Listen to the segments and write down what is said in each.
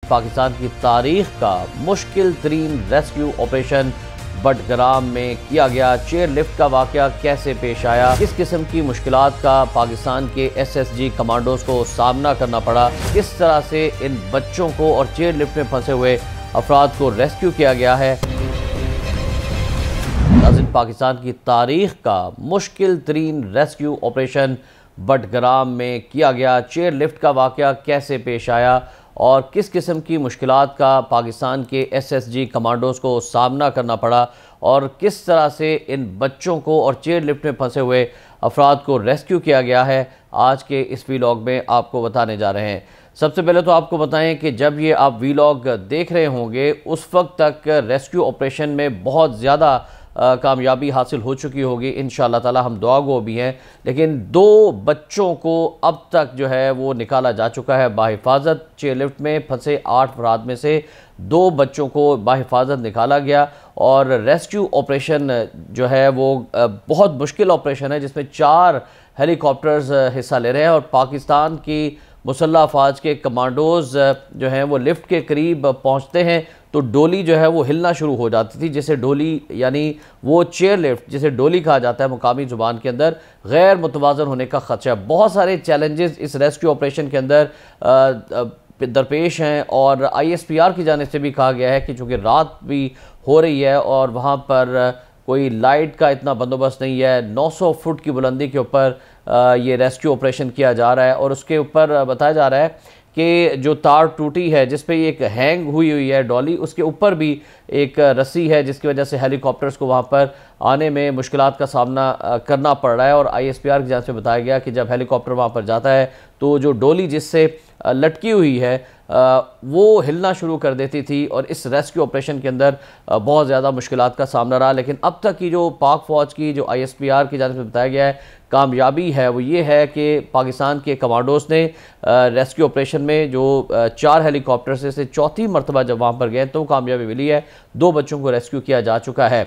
पाकिस्तान की तारीख का मुश्किल तरीन रेस्क्यू ऑपरेशन बडग्राम में किया गया। चेयर लिफ्ट का वाकया कैसे पेश आया, किस किस्म की मुश्किलात का पाकिस्तान के SSG कमांडोज को सामना करना पड़ा, किस तरह से इन बच्चों को और चेयर लिफ्ट में फंसे हुए अफराद को रेस्क्यू किया गया है। पाकिस्तान की तारीख का मुश्किल तरीन रेस्क्यू ऑपरेशन बडग्राम में किया गया। चेयर लिफ्ट का वाकया कैसे पेश आया और किस किस्म की मुश्किलात का पाकिस्तान के SSG कमांडोज को सामना करना पड़ा और किस तरह से इन बच्चों को और चेयर लिफ्ट में फंसे हुए अफराद को रेस्क्यू किया गया है, आज के इस वीलॉग में आपको बताने जा रहे हैं। सबसे पहले तो आपको बताएं कि जब ये आप वीलॉग देख रहे होंगे उस वक्त तक रेस्क्यू ऑपरेशन में बहुत ज़्यादा कामयाबी हासिल हो चुकी होगी इंशाअल्लाह ताला, हम दुआ गो भी हैं। लेकिन 2 बच्चों को अब तक जो है वो निकाला जा चुका है बाहिफाजत। चेयर लिफ्ट में फंसे 8 अफराद में से 2 बच्चों को बाहिफाजत निकाला गया और रेस्क्यू ऑपरेशन जो है वो बहुत मुश्किल ऑपरेशन है, जिसमें 4 हेलीकॉप्टर्स हिस्सा ले रहे हैं और पाकिस्तान की मुसल्लह अफवाज के कमांडोज जो हैं वो लिफ्ट के करीब पहुंचते हैं तो डोली जो है वो हिलना शुरू हो जाती थी, जिसे डोली यानी वो चेयर लिफ्ट जिसे डोली कहा जाता है मुकामी ज़ुबान के अंदर, गैर मुतवाज़न होने का ख़दशा। बहुत सारे चैलेंजेस इस रेस्क्यू ऑपरेशन के अंदर दरपेश हैं और ISPR की जानिब से भी कहा गया है कि चूँकि रात भी हो रही है और वहाँ पर कोई लाइट का इतना बंदोबस्त नहीं है, 900 फुट की बुलंदी के ऊपर ये रेस्क्यू ऑपरेशन किया जा रहा है और उसके ऊपर बताया जा रहा है कि जो तार टूटी है जिस पे एक हैंग हुई है डॉली, उसके ऊपर भी एक रस्सी है जिसकी वजह से हेलीकॉप्टर्स को वहाँ पर आने में मुश्किलात का सामना करना पड़ रहा है। और ISPR की जानिब से बताया गया कि जब हेलीकॉप्टर वहाँ पर जाता है तो जो डोली जिससे लटकी हुई है वो हिलना शुरू कर देती थी और इस रेस्क्यू ऑपरेशन के अंदर बहुत ज़्यादा मुश्किलात का सामना रहा। लेकिन अब तक की जो पाक फ़ौज की जो ISPR की जानिब से बताया गया है कामयाबी है वो ये है कि पाकिस्तान के कमांडोज ने रेस्क्यू ऑपरेशन में जो 4 हेलीकॉप्टर से चौथी मरतबा जब वहाँ पर गए तो कामयाबी मिली है, 2 बच्चों को रेस्क्यू किया जा चुका है।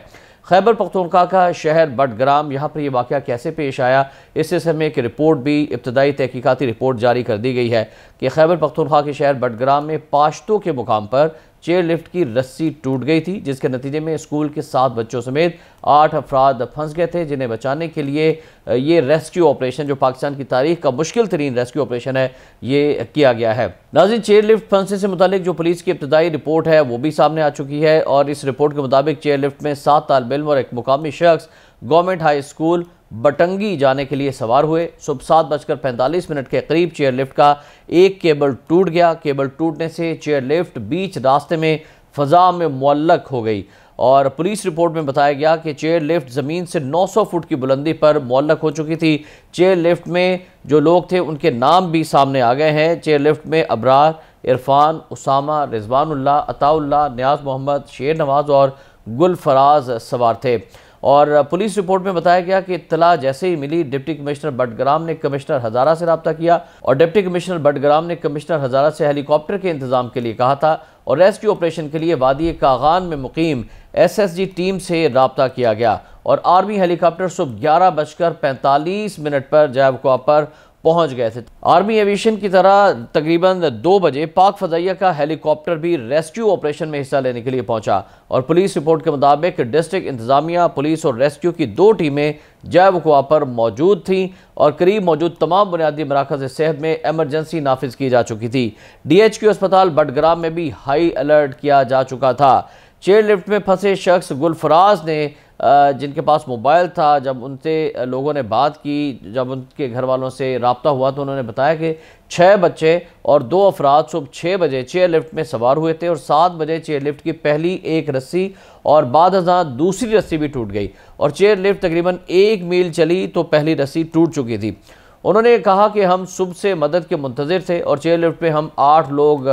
खैबर पख्तूनख्वा का शहर बडग्राम, यहाँ पर यह वाक़या कैसे पेश आया, इस सिलसिले में एक रिपोर्ट भी, इब्तदाई तहकीकाती रिपोर्ट जारी कर दी गई है कि खैबर पख्तूनख्वा के शहर बडग्राम में पाश्तो के मुकाम पर चेयर लिफ्ट की रस्सी टूट गई थी, जिसके नतीजे में स्कूल के 7 बच्चों समेत 8 अफराद फंस गए थे, जिन्हें बचाने के लिए ये रेस्क्यू ऑपरेशन जो पाकिस्तान की तारीख का मुश्किल तरीन रेस्क्यू ऑपरेशन है ये किया गया है। नाज़रीन, चेयर लिफ्ट फंसने से मुतालिक जो पुलिस की इब्तदाई रिपोर्ट है वो भी सामने आ चुकी है और इस रिपोर्ट के मुताबिक चेयर लिफ्ट में 7 तालिब इल्म और एक मुकामी शख्स गवर्नमेंट हाई स्कूल बटंगी जाने के लिए सवार हुए। सुबह 7:45 के करीब चेयर लिफ्ट का एक केबल टूट गया। केबल टूटने से चेयर लिफ्ट बीच रास्ते में फ़ज़ा में मुअल्लक हो गई और पुलिस रिपोर्ट में बताया गया कि चेयर लिफ्ट ज़मीन से 900 फुट की बुलंदी पर मुअल्लक हो चुकी थी। चेयर लिफ्ट में जो लोग थे उनके नाम भी सामने आ गए हैं। चेयर लिफ्ट में अबरार, इरफान, उसामा, रिजवानुल्लाह, अताउल्लाह, नियाज मोहम्मद, शेर नवाज और गुलफराज सवार थे। और पुलिस रिपोर्ट में बताया गया कि इत्तला जैसे ही मिली डिप्टी कमिश्नर बडग्राम ने कमिश्नर हज़ारा से रब्ता किया और डिप्टी कमिश्नर बडग्राम ने कमिश्नर हज़ारा से हेलीकॉप्टर के इंतजाम के लिए कहा था और रेस्क्यू ऑपरेशन के लिए वादी कागान में मुकीम SSG टीम से रब्ता किया गया और आर्मी हेलीकॉप्टर सुबह 11:45 पर जैवकुआ पर पहुंच गए थे। आर्मी एविएशन की तरह तकरीबन 2 बजे पाक फ़ज़ाइया का हेलीकॉप्टर भी रेस्क्यू ऑपरेशन में हिस्सा लेने के लिए पहुंचा और पुलिस रिपोर्ट के मुताबिक डिस्ट्रिक्ट इंतजामिया, पुलिस और रेस्क्यू की 2 टीमें जैवकुआ पर मौजूद थीं और करीब मौजूद तमाम बुनियादी मराकज़ सेहत में एमरजेंसी नाफिज की जा चुकी थी। DHQ अस्पताल बडग्राम में भी हाई अलर्ट किया जा चुका था। चेयर लिफ्ट में फंसे शख्स गुलफराज ने जिनके पास मोबाइल था, जब उनसे लोगों ने बात की, जब उनके घर वालों से रब्ता हुआ तो उन्होंने बताया कि 6 बच्चे और 2 अफराद सुबह 6 बजे चेयर लिफ्ट में सवार हुए थे और 7 बजे चेयर लिफ्ट की पहली एक रस्सी और बाद दूसरी रस्सी भी टूट गई और चेयर लिफ्ट तकरीबन 1 मील चली तो पहली रस्सी टूट चुकी थी। उन्होंने कहा कि हम सुबह से मदद के मुंतज़िर थे और चेयर लिफ्ट में हम 8 लोग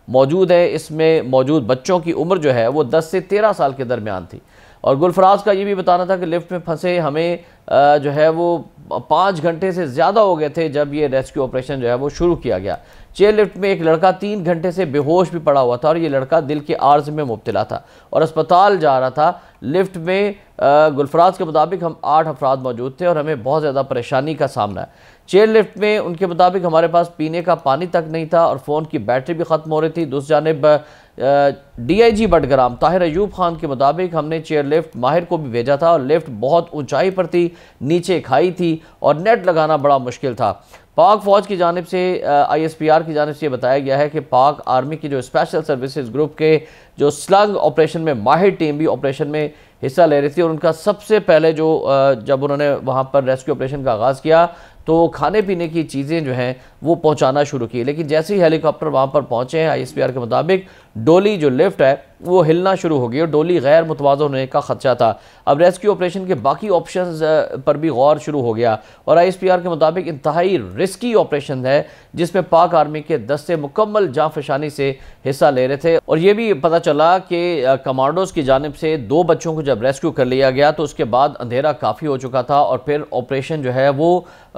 मौजूद हैं। इसमें मौजूद बच्चों की उम्र जो है वो 10 से 13 साल के दरमियान थी और गुलफराज का ये भी बताना था कि लिफ्ट में फंसे हमें जो है वो 5 घंटे से ज़्यादा हो गए थे जब ये रेस्क्यू ऑपरेशन जो है वो शुरू किया गया। चेयर लिफ्ट में एक लड़का 3 घंटे से बेहोश भी पड़ा हुआ था और ये लड़का दिल के आर्ज में मुब्तला था और अस्पताल जा रहा था। लिफ्ट में गुलफराज के मुताबिक हम 8 अफराद मौजूद थे और हमें बहुत ज़्यादा परेशानी का सामना है। चेयरलिफ्ट में उनके मुताबिक हमारे पास पीने का पानी तक नहीं था और फ़ोन की बैटरी भी ख़त्म हो रही थी। दूसरी जानिब DIG बडग्राम ताहिर अयूब खान के मुताबिक हमने चेयरलिफ्ट माहिर को भी भेजा था और लिफ्ट बहुत ऊंचाई पर थी, नीचे खाई थी और नेट लगाना बड़ा मुश्किल था। पाक फ़ौज की जानिब से ISPR की जानिब से बताया गया है कि पाक आर्मी की जो स्पेशल सर्विसेज ग्रुप के जो स्लग ऑपरेशन में माहिर टीम भी ऑपरेशन में हिस्सा ले रही थी और उनका सबसे पहले जो जब उन्होंने वहाँ पर रेस्क्यू ऑपरेशन का आगाज़ किया तो खाने पीने की चीज़ें जो हैं वो पहुँचाना शुरू की, लेकिन जैसे ही हेलीकॉप्टर वहाँ पर पहुँचे हैं ISPR के मुताबिक डोली जो लिफ्ट है वो हिलना शुरू हो गई और डोली गैर मुतवाज़न होने का खदशा था। अब रेस्क्यू ऑपरेशन के बाकी ऑप्शंस पर भी गौर शुरू हो गया और ISPR के मुताबिक इंतहाई रिस्की ऑपरेशन है जिसमें पाक आर्मी के दस्ते मुकम्मल जांफशानी से हिस्सा ले रहे थे। और ये भी पता चला कि कमांडोज की जानिब से 2 बच्चों को जब रेस्क्यू कर लिया गया तो उसके बाद अंधेरा काफ़ी हो चुका था और फिर ऑपरेशन जो है वो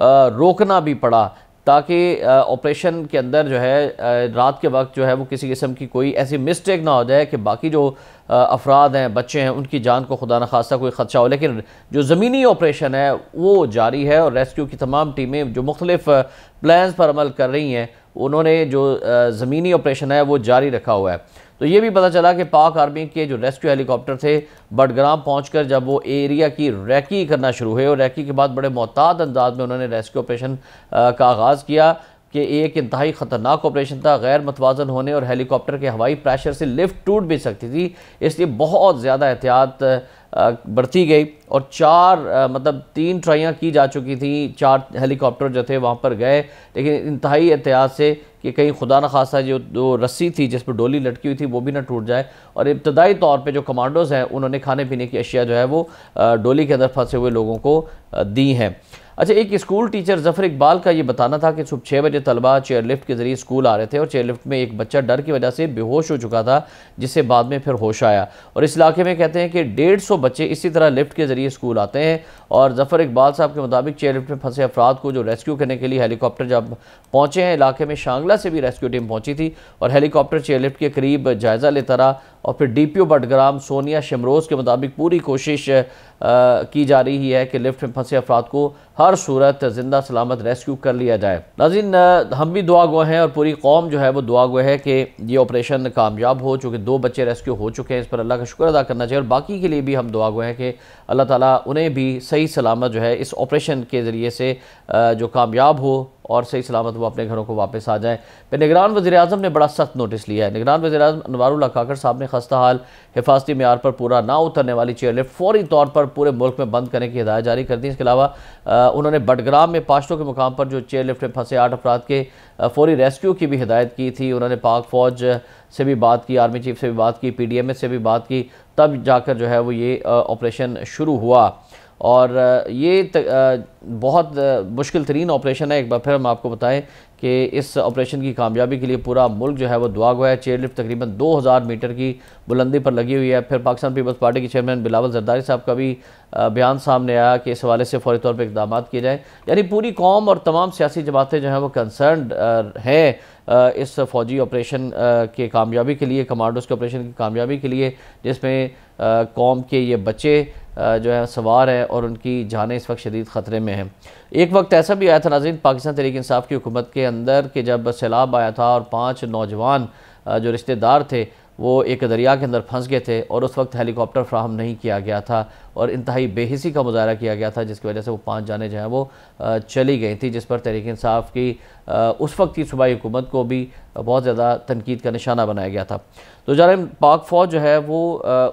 रोकना भी पड़ा ताकि ऑपरेशन के अंदर जो है रात के वक्त जो है वो किसी किस्म की कोई ऐसी मिस्टेक ना हो जाए कि बाकी जो अफराद हैं, बच्चे हैं, उनकी जान को खुदा न खास्ता कोई ख़दशा हो। लेकिन जो ज़मीनी ऑपरेशन है वो जारी है और रेस्क्यू की तमाम टीमें जो मुख्तलिफ प्लान्स पर अमल कर रही हैं उन्होंने जो ज़मीनी ऑपरेशन है वो जारी रखा हुआ है। तो ये भी पता चला कि पाक आर्मी के जो रेस्क्यू हेलीकॉप्टर थे बडग्राम पहुंचकर जब वो एरिया की रैकी करना शुरू हुए और रैकी के बाद बड़े मोहतात अंदाज में उन्होंने रेस्क्यू ऑपरेशन का आगाज़ किया कि एक इंतहाई ख़तरनाक ऑपरेशन था। गैर मुतवाज़न होने और हेलीकॉप्टर के हवाई प्रेशर से लिफ्ट टूट भी सकती थी, इसलिए बहुत ज़्यादा एहतियात बरती गई और 3 ट्राइयाँ की जा चुकी थी। 4 हेलीकॉप्टर जो थे वहाँ पर गए, लेकिन इंतहाई एहतियात से कि कहीं खुदा न खास्ता जो रस्सी थी जिस पर डोली लटकी हुई थी वो भी ना टूट जाए। और इब्तदाई तौर पे जो कमांडोज़ हैं उन्होंने खाने पीने की अशिया जो है वो डोली के अंदर फंसे हुए लोगों को दी हैं। अच्छा, एक स्कूल टीचर ज़फ़र इकबाल का ये बताना था कि सुबह 6 बजे तलबा चेयरलिफ्ट के ज़रिए स्कूल आ रहे थे और चेयरलिफ्ट में एक बच्चा डर की वजह से बेहोश हो चुका था जिससे बाद में फिर होश आया। और इस इलाके में कहते हैं कि 150 बच्चे इसी तरह लिफ्ट के ज़रिए स्कूल आते हैं। और ज़फ़र इकबाल साहब के मुताबिक चेयरलिफ्ट में फंसे अफराद को जो रेस्क्यू करने के लिए हेलीकॉप्टर जब पहुँचे हैं, इलाके में शांगला से भी रेस्क्यू टीम पहुँची थी और हेलीकॉप्टर चेयरलिफ्ट के करीब जायज़ा लेता रहा। और फिर DPO बडग्राम सोनिया शमरोज़ के मुताबिक पूरी कोशिश की जा रही है कि लिफ्ट में फंसे अफराद को हर सूरत ज़िंदा सलामत रेस्क्यू कर लिया जाए। नाज़रीन, हम भी दुआ गो हैं और पूरी कौम जो है वो दुआ गो है कि ये ऑपरेशन कामयाब हो। चूँकि 2 बच्चे रेस्क्यू हो चुके हैं, इस पर अल्लाह का शुक्र अदा करना चाहिए और बाकी के लिए भी हम दुआ गो हैं कि अल्लाह ताला उन्हें भी सही सलामत जो है इस ऑपरेशन के ज़रिए से जो कामयाब हो और सही सलामत वो अपने घरों को वापस आ जाएँ। फिर निगरान वज़ीर-ए-आज़म ने बड़ा सख्त नोटिस लिया है। निगरान वज़ीर-ए-आज़म अनवारुल्लाह काकड़ साहब ने खस्ता हाल हिफाजती मेयार पर पूरा ना उतरने वाली चेयरलिफ्ट फौरी तौर पर पूरे मुल्क में बंद करने की हिदायत जारी कर दी। इसके अलावा उन्होंने बडग्राम में पाश्तों के मुकाम पर जो चेयरलिफ्ट में फंसे 8 अफराद के फौरी रेस्क्यू की भी हिदायत की थी। उन्होंने पाक फ़ौज से भी बात की, आर्मी चीफ से भी बात की, PDMS से भी बात की, तब जाकर जो है वो ये ऑपरेशन शुरू हुआ। और ये बहुत मुश्किल तरीन ऑपरेशन है। एक बार फिर हम आपको बताएं कि इस ऑपरेशन की कामयाबी के लिए पूरा मुल्क जो है वो दुआ गो है। चेयरलिफ्ट तकरीबन 2000 मीटर की बुलंदी पर लगी हुई है। फिर पाकिस्तान पीपल्स पार्टी के चेयरमैन बिलावल जरदारी साहब का भी बयान सामने आया कि इस हवाले से फौरी तौर पर इकदाम किए जाएँ। यानी पूरी कौम और तमाम सियासी जमातें जो हैं वो कंसर्नड हैं इस फ़ौजी ऑपरेशन के कामयाबी के लिए, कमांडोज़ के ऑपरेशन की कामयाबी के लिए, जिसमें कौम के ये बच्चे जो है सवार हैं और उनकी जानें इस वक्त शदीद ख़तरे में हैं। एक वक्त ऐसा भी आया था नाज़रीन पाकिस्तान तहरीक इंसाफ की हुकूमत के अंदर कि जब सैलाब आया था और 5 नौजवान जो रिश्तेदार थे वो एक दरिया के अंदर फंस गए थे और उस वक्त हेलीकॉप्टर फ्राहम नहीं किया गया था और इंतहाई बेहिसी का मुजाहरा किया गया था, जिसकी वजह से वो 5 जानें जो हैं वो चली गई थी, जिस पर तहरीक इंसाफ की उस वक्त की सूबाई हुकूमत को भी बहुत ज़्यादा तनकीद का निशाना बनाया गया था। तो जानिब पाक फ़ौज जो है वो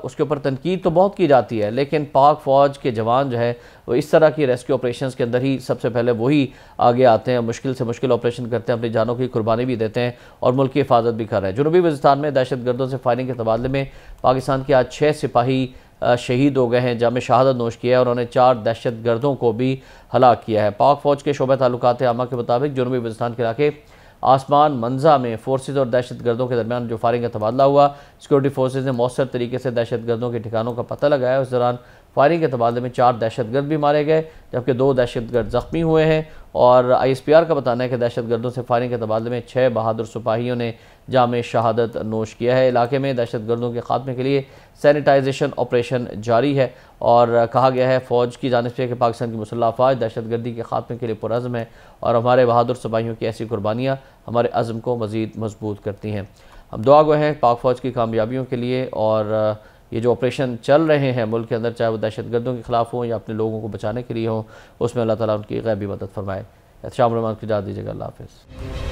उसके ऊपर तनकीद तो बहुत की जाती है, लेकिन पाक फ़ौज के जवान जो है वो इस तरह की रेस्क्यू ऑपरेशंस के अंदर ही सबसे पहले वही आगे आते हैं, मुश्किल से मुश्किल ऑपरेशन करते हैं, अपनी जानों की कुर्बानी भी देते हैं और मुल्क की हिफाजत भी कर रहे हैं। जनूबी वज़ीरिस्तान में दहशतगर्दों से फायरिंग के तबादले में पाकिस्तान के आज 6 सिपाही शहीद हो गए हैं, जामे शहादत नोश किया है और उन्होंने 4 दहशतगर्दों को भी हलाक किया है। पाक फ़ौज के शोबे ताल्लुकात आमा के मुताबिक जनूबी वज़ीरिस्तान के इलाके आसमान मंजा में फोर्सेज और दहशतगर्दों के दरमियान जो फायरिंग का तबादला हुआ, सिक्योरिटी फोर्सेज ने मौसर तरीके से दहशतगर्दों के ठिकानों का पता लगाया। उस दौरान फायरिंग के तबादले में 4 दहशतगर्द भी मारे गए जबकि 2 दहशतगर्द ज़ख्मी हुए हैं। और ISPR का बताना है कि दहशतगर्दों से फायरिंग के तबादले में 6 बहादुर सिपाहियों ने जाम शहादत नोश किया है। इलाके में दहशत गर्दों के खात्मे के लिए सैनिटाइजेशन ऑपरेशन जारी है और कहा गया है फ़ौज की जानिब से कि पाकिस्तान की मुसल्लह अफ़वाज दहशत गर्दी के खात्मे के लिए पुरज़्म है और हमारे बहादुर सिपाहियों की ऐसी कुर्बानियाँ हमारे अज़्म को मज़ीद मजबूत करती हैं। हम दुआ गो हैं पाक फ़ौज की कामयाबियों के लिए और ये जो ऑपरेशन चल रहे हैं मुल्क के अंदर, चाहे वो दहशत गर्दों के ख़िलाफ़ हों या अपने लोगों को बचाने के लिए हों, उसमें अल्लाह ताला उनकी गैबी मदद फरमाए। शाम रहमान की इजाज़त दीजिएगा। अल्लाह हाफ़िज़।